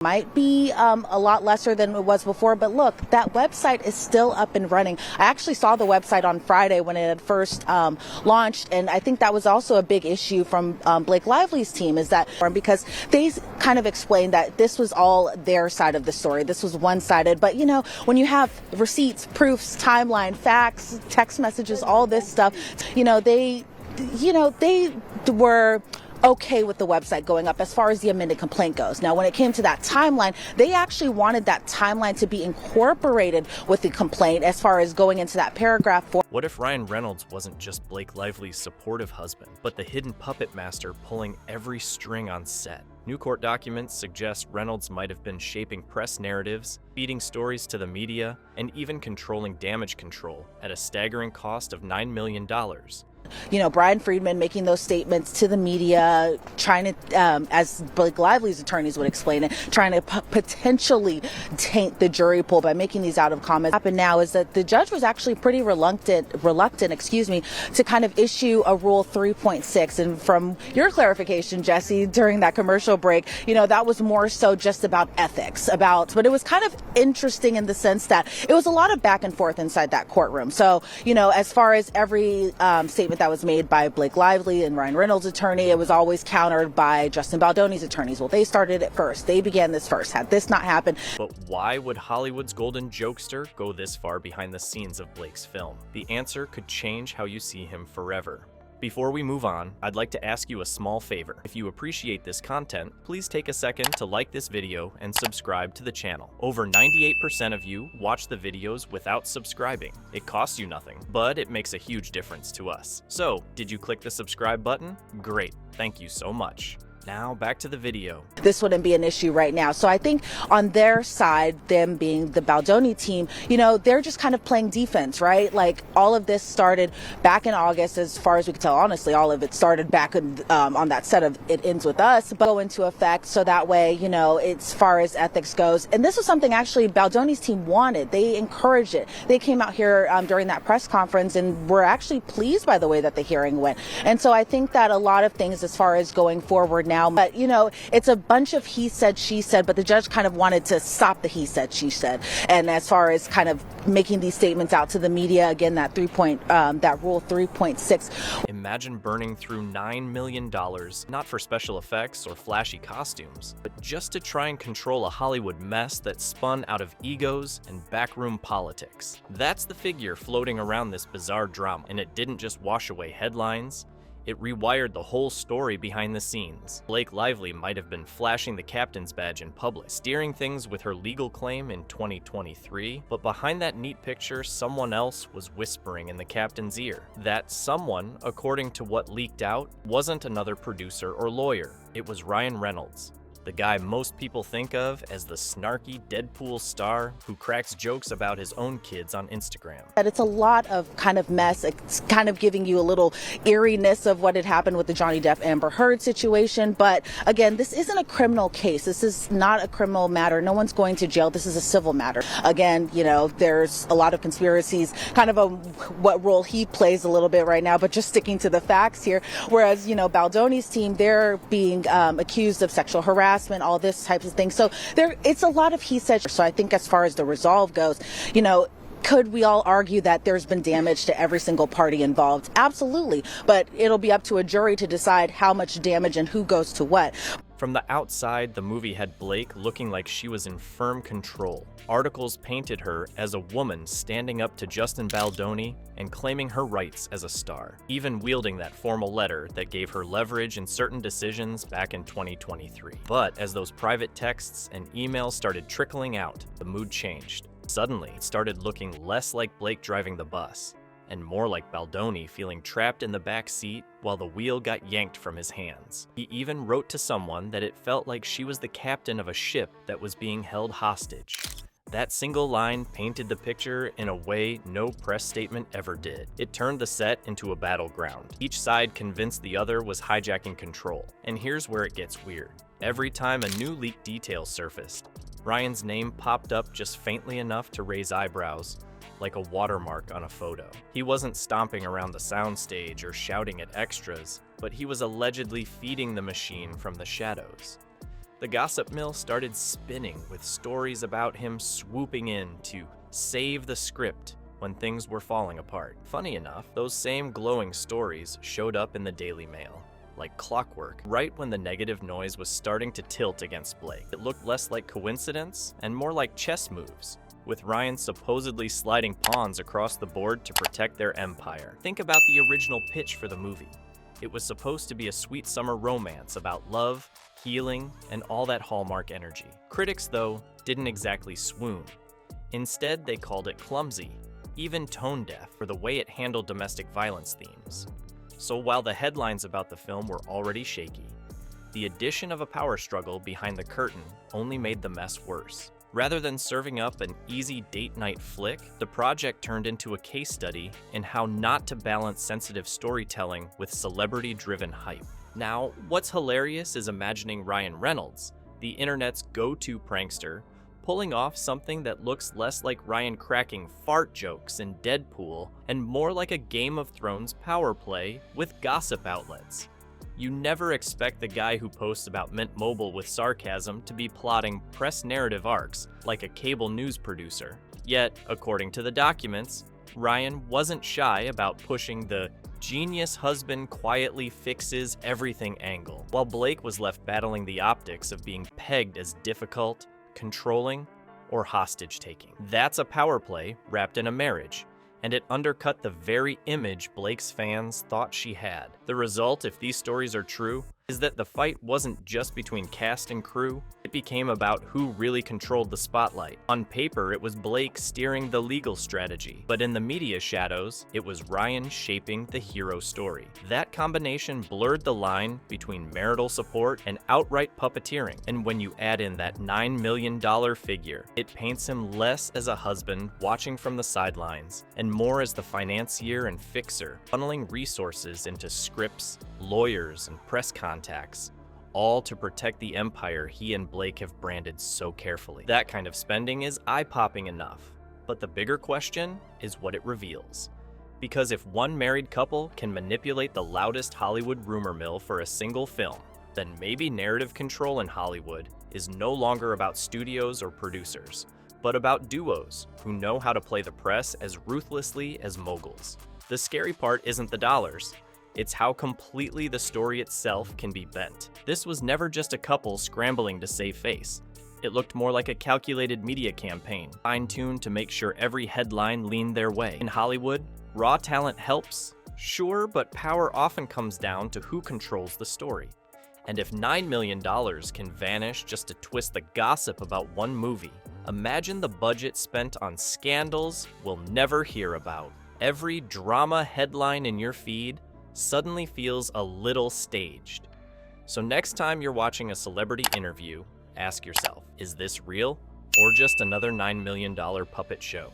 Might be a lot lesser than it was before, but look, that website is still up and running. I actually saw the website on Friday when it had first launched, and I think that was also a big issue from Blake Lively's team, is that because they kind of explained that this was all their side of the story. This was one-sided, but you know, when you have receipts, proofs, timeline, facts, text messages, all this stuff, they were okay with the website going up as far as the amended complaint goes. Now, when it came to that timeline, they actually wanted that timeline to be incorporated with the complaint as far as going into that paragraph 4. What if Ryan Reynolds wasn't just Blake Lively's supportive husband, but the hidden puppet master pulling every string on set? New court documents suggest Reynolds might have been shaping press narratives, feeding stories to the media, and even controlling damage control at a staggering cost of $9 million. Brian Friedman making those statements to the media, trying to, as Blake Lively's attorneys would explain it, trying to potentially taint the jury pool by making these out of comments. What happened now is that the judge was actually pretty reluctant, to kind of issue a Rule 3.6. And from your clarification, Jesse, during that commercial break, that was more so just about ethics, but it was kind of interesting in the sense that it was a lot of back and forth inside that courtroom. So, as far as every statement that was made by Blake Lively and Ryan Reynolds' attorney, it was always countered by Justin Baldoni's attorneys. Well, they started it first. They began this first. Had this not happened. But why would Hollywood's golden jokester go this far behind the scenes of Blake's film? The answer could change how you see him forever. Before we move on, I'd like to ask you a small favor. If you appreciate this content, please take a second to like this video and subscribe to the channel. Over 98% of you watch the videos without subscribing. It costs you nothing, but it makes a huge difference to us. So, did you click the subscribe button? Great, thank you so much. Now back to the video. This wouldn't be an issue right now. So I think on their side, them being the Baldoni team, they're just kind of playing defense, right? Like all of this started back in August, as far as we can tell. Honestly, all of it started back on that set of It Ends With Us, but go into effect so that way, as far as ethics goes. And this was something actually Baldoni's team wanted. They encouraged it. They came out here during that press conference and were actually pleased by the way that the hearing went. And so I think that a lot of things as far as going forward now, but it's a bunch of he said, she said, but the judge kind of wanted to stop the he said, she said. And as far as kind of making these statements out to the media, again, that Rule 3.6. Imagine burning through $9 million, not for special effects or flashy costumes, but just to try and control a Hollywood mess that spun out of egos and backroom politics. That's the figure floating around this bizarre drama, and it didn't just wash away headlines. It rewired the whole story behind the scenes. Blake Lively might have been flashing the captain's badge in public, steering things with her legal claim in 2023, but behind that neat picture, someone else was whispering in the captain's ear. That someone, according to what leaked out, wasn't another producer or lawyer. It was Ryan Reynolds, the guy most people think of as the snarky Deadpool star who cracks jokes about his own kids on Instagram. That it's a lot of kind of mess. It's kind of giving you a little eeriness of what had happened with the Johnny Depp Amber Heard situation. But again, this isn't a criminal case. This is not a criminal matter. No one's going to jail. This is a civil matter. Again, there's a lot of conspiracies, kind of what role he plays a little bit right now, but just sticking to the facts here. Whereas, Baldoni's team, they're being accused of sexual harassment, all this types of things. So it's a lot of he said. So I think as far as the resolve goes, could we all argue that there's been damage to every single party involved? Absolutely. But it'll be up to a jury to decide how much damage and who goes to what. From the outside, the movie had Blake looking like she was in firm control. Articles painted her as a woman standing up to Justin Baldoni and claiming her rights as a star, even wielding that formal letter that gave her leverage in certain decisions back in 2023. But as those private texts and emails started trickling out, the mood changed. Suddenly, it started looking less like Blake driving the bus, and more like Baldoni feeling trapped in the back seat while the wheel got yanked from his hands. He even wrote to someone that it felt like she was the captain of a ship that was being held hostage. That single line painted the picture in a way no press statement ever did. It turned the set into a battleground. Each side convinced the other was hijacking control. And here's where it gets weird. Every time a new leaked detail surfaced, Ryan's name popped up just faintly enough to raise eyebrows, like a watermark on a photo. He wasn't stomping around the soundstage or shouting at extras, but he was allegedly feeding the machine from the shadows. The gossip mill started spinning with stories about him swooping in to save the script when things were falling apart. Funny enough, those same glowing stories showed up in the Daily Mail, like clockwork, right when the negative noise was starting to tilt against Blake. It looked less like coincidence and more like chess moves, with Ryan supposedly sliding pawns across the board to protect their empire. Think about the original pitch for the movie. It was supposed to be a sweet summer romance about love, healing, and all that Hallmark energy. Critics, though, didn't exactly swoon. Instead, they called it clumsy, even tone-deaf, for the way it handled domestic violence themes. So while the headlines about the film were already shaky, the addition of a power struggle behind the curtain only made the mess worse. Rather than serving up an easy date-night flick, the project turned into a case study in how not to balance sensitive storytelling with celebrity-driven hype. Now, what's hilarious is imagining Ryan Reynolds, the internet's go-to prankster, pulling off something that looks less like Ryan cracking fart jokes in Deadpool and more like a Game of Thrones power play with gossip outlets. You never expect the guy who posts about Mint Mobile with sarcasm to be plotting press narrative arcs like a cable news producer. Yet, according to the documents, Ryan wasn't shy about pushing the genius husband quietly fixes everything angle, while Blake was left battling the optics of being pegged as difficult, controlling, or hostage-taking. That's a power play wrapped in a marriage, and it undercut the very image Blake's fans thought she had. The result, if these stories are true, is that the fight wasn't just between cast and crew, it became about who really controlled the spotlight. On paper, it was Blake steering the legal strategy, but in the media shadows, it was Ryan shaping the hero story. That combination blurred the line between marital support and outright puppeteering, and when you add in that $9 million figure, it paints him less as a husband watching from the sidelines, and more as the financier and fixer, funneling resources into scripts, lawyers, and press contacts, all to protect the empire he and Blake have branded so carefully. That kind of spending is eye-popping enough, but the bigger question is what it reveals. Because if one married couple can manipulate the loudest Hollywood rumor mill for a single film, then maybe narrative control in Hollywood is no longer about studios or producers, but about duos who know how to play the press as ruthlessly as moguls. The scary part isn't the dollars. It's how completely the story itself can be bent. This was never just a couple scrambling to save face. It looked more like a calculated media campaign, fine-tuned to make sure every headline leaned their way. In Hollywood, raw talent helps, sure, but power often comes down to who controls the story. And if $9 million can vanish just to twist the gossip about one movie, imagine the budget spent on scandals we'll never hear about. Every drama headline in your feed suddenly feels a little staged. So next time you're watching a celebrity interview, ask yourself, is this real or just another $9 million puppet show?